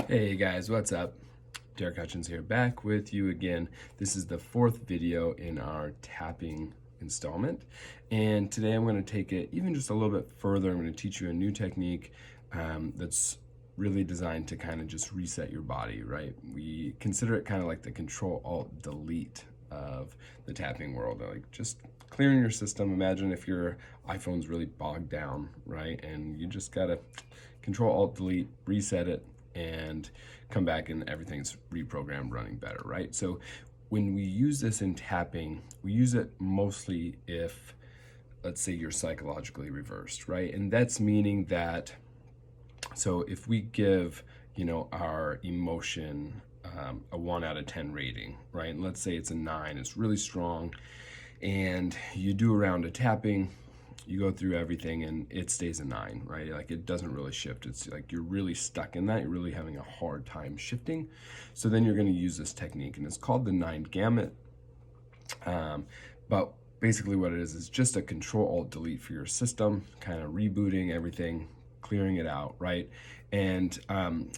Hey guys, what's up? Derek Hutchins here, back with you again. This is the fourth video in our tapping installment, and today I'm going to take it even just a little bit further. I'm going to teach you a new technique that's really designed to kind of just reset your body, right? We consider it kind of like the Control-Alt-Delete of the tapping world, like just clearing your system. Imagine if your iPhone's really bogged down, right? And you just got to Control-Alt-Delete, reset it, and come back and everything's reprogrammed, running better, right? So when we use this in tapping, we use it mostly if, let's say, you're psychologically reversed, right? And that's meaning that, so if we give, our emotion a 1 out of 10 rating, right? And let's say it's a 9, it's really strong, and you do a round of tapping, you go through everything and it stays a 9, right? Like it doesn't really shift. It's like you're really stuck in that. You're really having a hard time shifting. So then you're going to use this technique, and it's called the Nine Gamut. But basically what it is just a Control-Alt-Delete for your system, kind of rebooting everything, clearing it out, right? And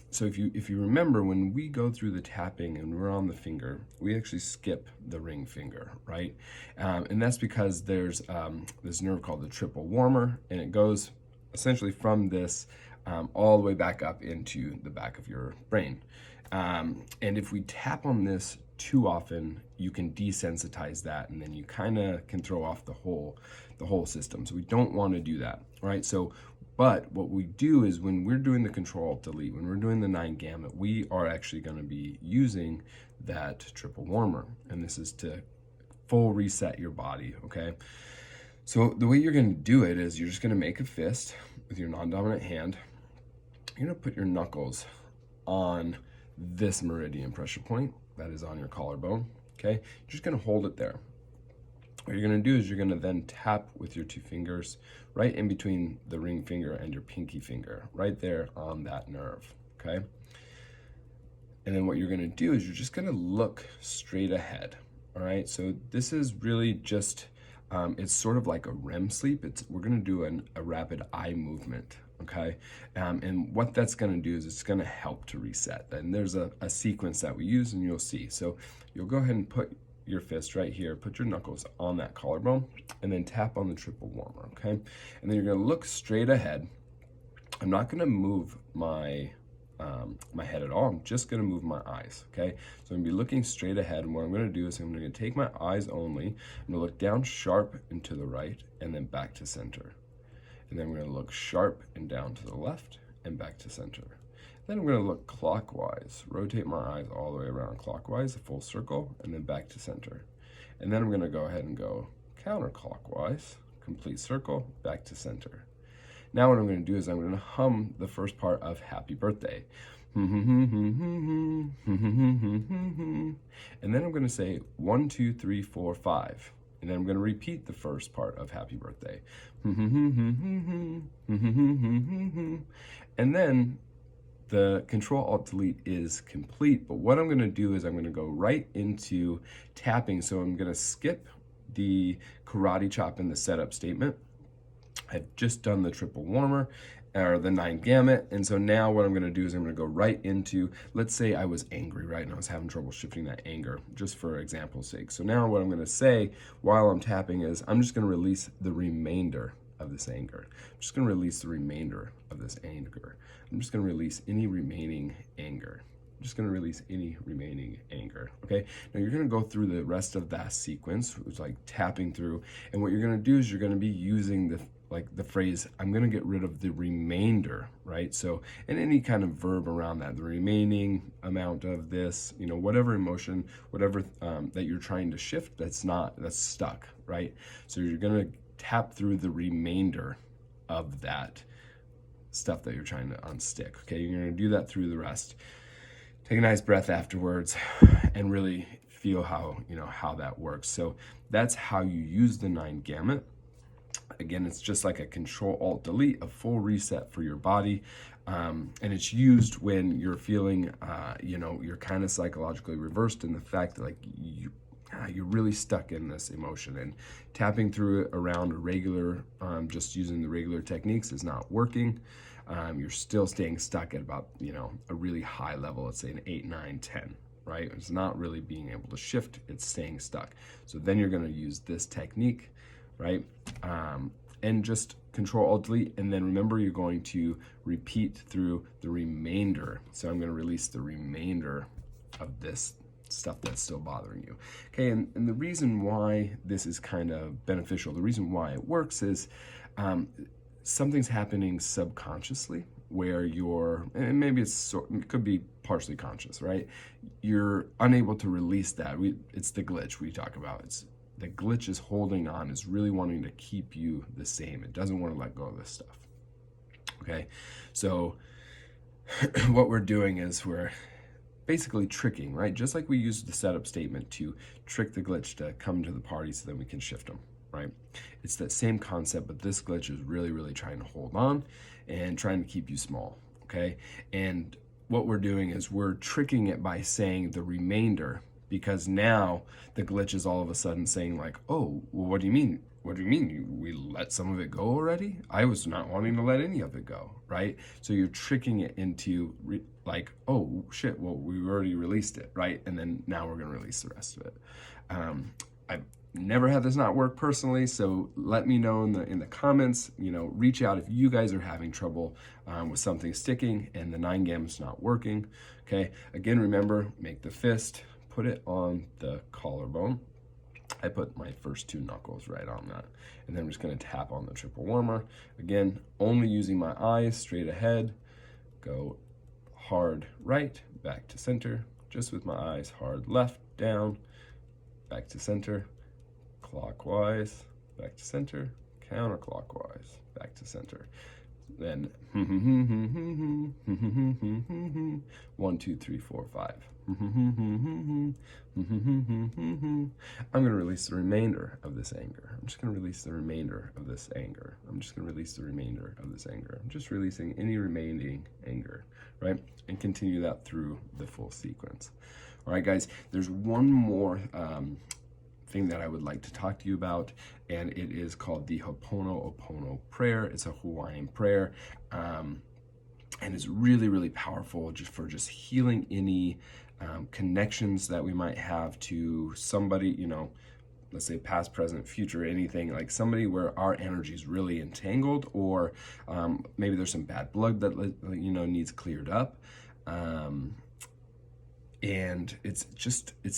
so if you remember, when we go through the tapping and we're on the finger, we actually skip the ring finger, right? And that's because there's this nerve called the triple warmer, and it goes essentially from this all the way back up into the back of your brain. And if we tap on this too often, you can desensitize that, and then you kind of can throw off the whole system. So we don't want to do that, right? But what we do is when we're doing the Control-Alt-Delete, when we're doing the Nine Gamut, we are actually going to be using that triple warmer, and this is to full reset your body, okay? So the way you're going to do it is you're just going to make a fist with your non-dominant hand. You're going to put your knuckles on this meridian pressure point that is on your collarbone, okay? You're just going to hold it there. What you're going to do is you're going to then tap with your 2 fingers right in between the ring finger and your pinky finger, right there on that nerve, okay? And then what you're going to do is you're just going to look straight ahead, all right? So this is really just, it's sort of like a REM sleep. We're going to do a rapid eye movement, okay? And what that's going to do is it's going to help to reset. And there's a sequence that we use, and you'll see. So you'll go ahead and put your fist right here, put your knuckles on that collarbone, and then tap on the triple warmer, okay? And then you're going to look straight ahead. I'm not going to move my my head at all. I'm just going to move my eyes, okay? So I'm going to be looking straight ahead, and what I'm going to do is I'm going to take my eyes only. I'm going to look down sharp and to the right, and then back to center. And then I'm going to look sharp and down to the left, and back to center. Then I'm going to look clockwise, rotate my eyes all the way around clockwise, a full circle, and then back to center. And then I'm going to go ahead and go counterclockwise, complete circle, back to center. Now what I'm going to do is I'm going to hum the first part of Happy Birthday. And then I'm going to say 1, 2, 3, 4, 5. And then I'm going to repeat the first part of Happy Birthday. And then the Control-Alt-Delete is complete, but what I'm going to do is I'm going to go right into tapping. So I'm going to skip the karate chop in the setup statement. I've just done the triple warmer, or the Nine Gamut, and so now what I'm going to do is I'm going to go right into, let's say I was angry, right, and I was having trouble shifting that anger, just for example's sake. So now what I'm going to say while I'm tapping is I'm just going to release the remainder of this anger. I'm just going to release the remainder of this anger. I'm just going to release any remaining anger. I'm just going to release any remaining anger, okay? Now you're going to go through the rest of that sequence, which is like tapping through, and what you're going to do is you're going to be using the phrase, I'm going to get rid of the remainder, right? So, and any kind of verb around that, the remaining amount of this, whatever emotion, whatever that you're trying to shift, that's stuck, right? So you're going to tap through the remainder of that stuff that you're trying to unstick, okay? You're going to do that through the rest. Take a nice breath afterwards and really feel how that works. So that's how you use the Nine Gamut. Again, it's just like a Control-Alt-Delete, a full reset for your body. And it's used when you're feeling, you're kind of psychologically reversed in the fact that you're really stuck in this emotion, and tapping through it around a regular, just using the regular techniques is not working. you're still staying stuck at about, a really high level, let's say an 8, 9, 10, right? It's not really being able to shift, it's staying stuck. So then you're going to use this technique, right? And just Control Alt Delete, and then remember you're going to repeat through the remainder. So I'm going to release the remainder of this stuff that's still bothering you. Okay, and the reason why this is kind of beneficial, the reason why it works is something's happening subconsciously where and maybe it could be partially conscious, right? You're unable to release that. It's the glitch we talk about. The glitch is holding on, is really wanting to keep you the same. It doesn't want to let go of this stuff. Okay, so what we're doing is we're basically tricking, right? Just like we used the setup statement to trick the glitch to come to the party so that we can shift them, right? It's that same concept, but this glitch is really, really trying to hold on and trying to keep you small, okay? And what we're doing is we're tricking it by saying the remainder, because now the glitch is all of a sudden saying like, oh, well, what do you mean? What do you mean? We let some of it go already? I was not wanting to let any of it go, right? So you're tricking it into like, oh shit, well, we already released it, right? And then now we're gonna release the rest of it. I've never had this not work personally, so let me know in the comments. Reach out if you guys are having trouble with something sticking and the 9 Gamut's not working. Okay, again, remember, make the fist, put it on the collarbone. I put my first 2 knuckles right on that. And then I'm just gonna tap on the triple warmer. Again, only using my eyes straight ahead. Go hard right, back to center. Just with my eyes, hard left, down, back to center. Clockwise, back to center. Counterclockwise, back to center. Then 1, 2, 3, 4, 5. I'm going to release the remainder of this anger. I'm just going to release the remainder of this anger. I'm just going to release the remainder of this anger. I'm just releasing any remaining anger, right? And continue that through the full sequence. All right, guys, there's one more thing that I would like to talk to you about, and it is called the Ho'oponopono prayer. It's a Hawaiian prayer, and it's really, really powerful for healing any connections that we might have to somebody, let's say past, present, future, anything, like somebody where our energy is really entangled, or maybe there's some bad blood that needs cleared up. And it's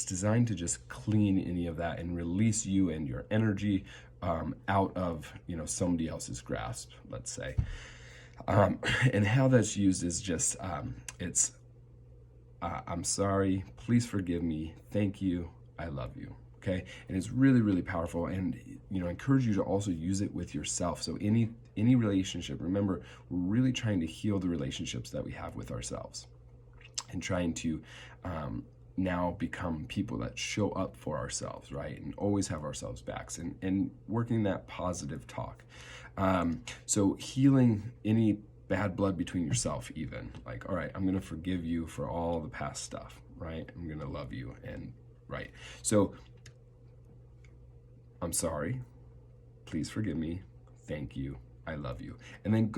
designed to just clean any of that and release you and your energy out of somebody else's grasp, let's say. And how that's used is just I'm sorry, please forgive me, thank you, I love you. Okay, and it's really, really powerful, and I encourage you to also use it with yourself. So any relationship, remember, we're really trying to heal the relationships that we have with ourselves, and trying to now become people that show up for ourselves, right? And always have ourselves backs, and working that positive talk. So healing any bad blood between yourself, even like, all right, I'm going to forgive you for all the past stuff, right? I'm going to love you, and right. So I'm sorry, please forgive me, thank you, I love you. And then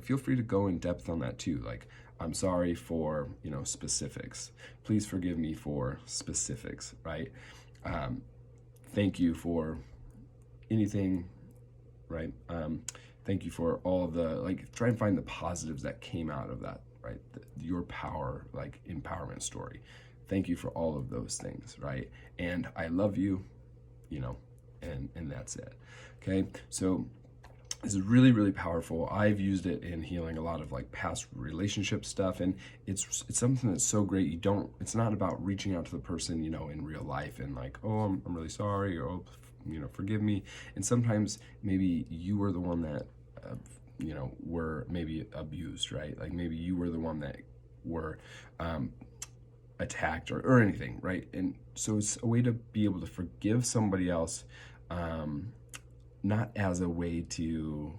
feel free to go in depth on that too. Like, I'm sorry for, specifics. Please forgive me for specifics, right? Thank you for anything, right? Thank you for all the, try and find the positives that came out of that, right? Your power, empowerment story. Thank you for all of those things, right? And I love you, and that's it, okay? So this is really, really powerful. I've used it in healing a lot of past relationship stuff, and it's something that's so great. It's not about reaching out to the person, in real life and oh, I'm really sorry, or, oh, forgive me. And sometimes maybe you were the one that, were maybe abused, right? Maybe you were the one that were attacked or anything, right? And so it's a way to be able to forgive somebody else, not as a way to,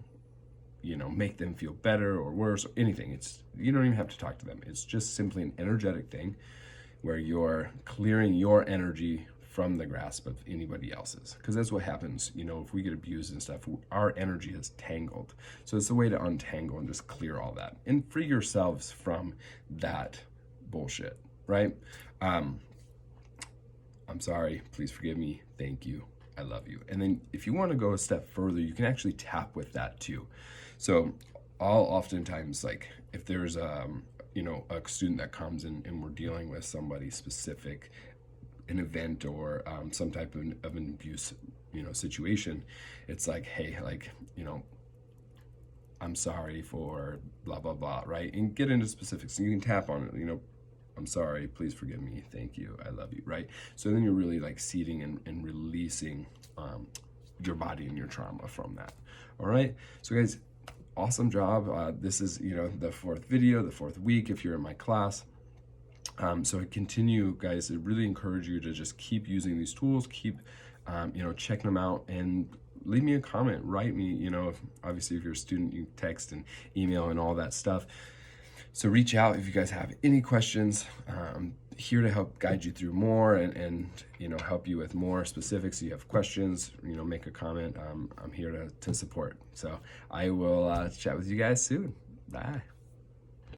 make them feel better or worse or anything. You don't even have to talk to them. It's just simply an energetic thing where you're clearing your energy from the grasp of anybody else's, because that's what happens, you know, if we get abused and stuff, our energy is tangled. So it's a way to untangle and just clear all that and free yourselves from that bullshit, right? I'm sorry, please forgive me, thank you, I love you. And then if you want to go a step further, you can actually tap with that too. So I'll oftentimes, like, if there's you know, a student that comes in and we're dealing with somebody specific, an event or some type of an abuse, you know, situation, it's like, hey, like, you know, I'm sorry for blah, blah, blah, right? And get into specifics. And you can tap on it, you know, I'm sorry, please forgive me, thank you, I love you, right? So then you're really like seating and releasing your body and your trauma from that, all right? So guys, awesome job. This is, you know, the fourth video, the fourth week if you're in my class. So I continue, guys, I really encourage you to just keep using these tools, keep, you know, checking them out, and leave me a comment, write me, you know, obviously if you're a student, you text and email and all that stuff. So reach out if you guys have any questions. I'm here to help guide you through more and you know, help you with more specifics. If you have questions, you know, make a comment. I'm here to support. So I will chat with you guys soon. Bye.